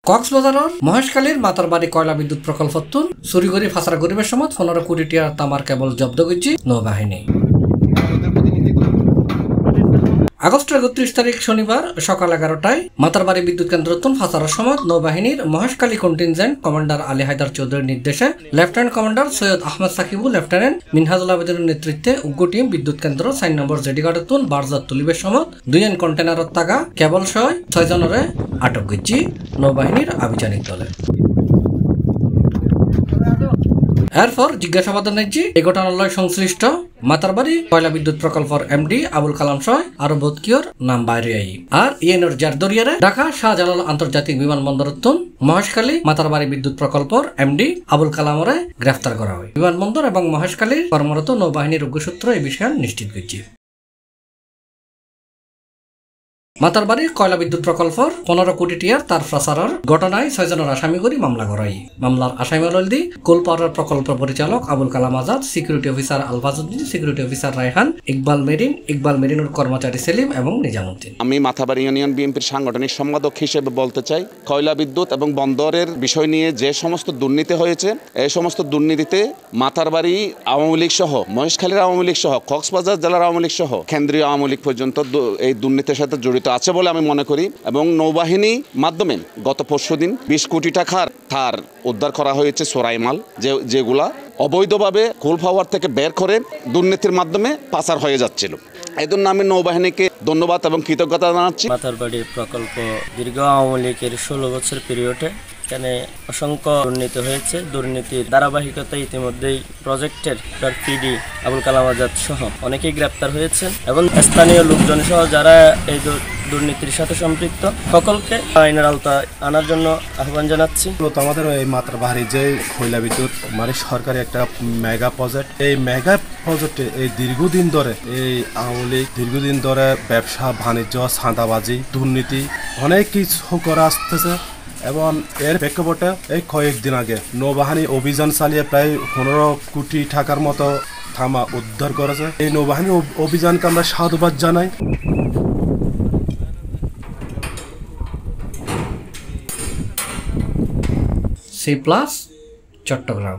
কক্সবাজারের মহেশখালীর মাতারবাড়ি কয়লা বিদ্যুৎ প্রকল্পতুন চুরি করে ফাঁসার গরিবের সময় 15 কোটি টাকার তামার কেবল জব্দ করছে নৌবাহিনী। আগস্টের 31 তারিখ শনিবার সকাল 11টায় মাতারবাড়ি বিদ্যুৎ কেন্দ্রতুন ফাঁসার সময় নৌবাহিনীর মহেশখালী কন্টিনজেন্ট কমান্ডার আলী হায়দার চৌধুরীর নির্দেশে lieutenant commander Syed Ahmed Sakibu, lieutenant Minhajul আবেদিনের নেতৃত্বে উগ্র টিম বিদ্যুৎ কেন্দ্র 4 নম্বর জেডিঘাটতুন বারজাত তুলিবের সময় 2 কন্টেনারত থাকা কেবল সহ 6 জনরে আটক করছে নৌবাহিনীর আভিযানিক দলে। এরপর জিজ্ঞাসাবাদের নিচ্ছি এই ঘটনার সংশ্লিষ্ট মাতারবাড়ি কয়লা বিদ্যুৎ প্রকল্পের এমডি আবুল কালাম সহ আরো বোধকিয়র নাম বাইরে আই আর ইয়েনের জার দরিয়ারে ঢাকা শাহজালাল আন্তর্জাতিক বিমানবন্দরতুন মহেশখালী মাতারবাড়ি বিদ্যুৎ প্রকল্পের এমডি আবুল কালামরে গ্রেফতার করা হয়। বিমানবন্দর এবং মহেশখালীর কর্মরত নৌবাহিনীর উগ্রসূত্র এই বিষয়ে নিশ্চিত করছে। মাতারবাড়ি কয়লা বিদ্যুৎ প্রকল্পর 15 কোটি টাকার তার প্রসারের ঘটনায় 6 জনের আসামি করে মামলা করাই। মামলার আসামি হলদি কোলপাড়ার প্রকল্প পরিচালক Abul Kalam Azad, security officer Alfazuddin, security officer Raihan, Iqbal মেরিনের কর্মচারী সেলিম এবং নিজামুদ্দিন। আমি মাথাবাড়ি ইউনিয়ন বিএনপির সাংগঠনিক সম্পাদক হিসেবে বলতে চাই, কয়লা বিদ্যুৎ এবং বন্দরের বিষয় নিয়ে যে সমস্ত দুর্নীতি হয়েছে, এই সমস্ত দুর্নীতিতে মাতারবাড়ি আওয়ামী লীগ সহ, মহেশখালীর আওয়ামী লীগ সহ, কক্সবাজার জেলার আওয়ামী লীগ সহ কেন্দ্রীয় আওয়ামী লীগ পর্যন্ত এই দুর্নীতির সাথে জড়িত আছে বলে আমি মনে করি। এবং নৌবাহিনী মাধ্যমে গত পরশুদিন 20 কোটি টাকার থার উদ্ধার করা হয়েছে সোরাইমাল, যেগুলা অবৈধভাবে কোল পাওয়ার থেকে বের করে দুর্নীতির মাধ্যমে পাচার হয়ে যাচ্ছিল। এই জন্য আমি নৌবাহিনীকে ধন্যবাদ এবং কৃতজ্ঞতা জানাচ্ছি। মাতারবাড়ি প্রকল্প দীর্ঘ আওয়ামী লীগের 16 বছর পিরিয়ডে এখানে অসংখ্য দুর্নীতি হয়েছে। দুর্নীতির ধারাবাহিকতায় ইতিমধ্যেই প্রজেক্টের পিডি আবুল কালাম আজাদ সহ অনেকেই গ্রেপ্তার হয়েছেন এবং স্থানীয় লোকজন সহ যারা এই দুর্নীতির সাথে সম্পৃক্ত সকলকে আইনের আওতায় আনার জন্য আহ্বান জানাচ্ছি। আমাদের এই মাতারবাড়ি যে কয়লা বিদ্যুৎ মানে সরকারি একটা মেগা প্রজেক্ট, এই মেগা প্রজেক্টে এই দীর্ঘদিন ধরে এই আওয়ামী লীগ দীর্ঘদিন ধরে ব্যবসা বাণিজ্য, চাঁদাবাজি, দুর্নীতি অনেক কিছু করা আসতেছে এবং এর প্রেক্ষাপটে এই কয়েকদিন আগে নৌবাহিনী অভিযান চালিয়ে প্রায় 15 কোটি টাকার মতো থামা উদ্ধার করেছে। এই নৌবাহিনী অভিযানকে আমরা সাধুবাদ জানাই। C+ চট্টগ্রাম।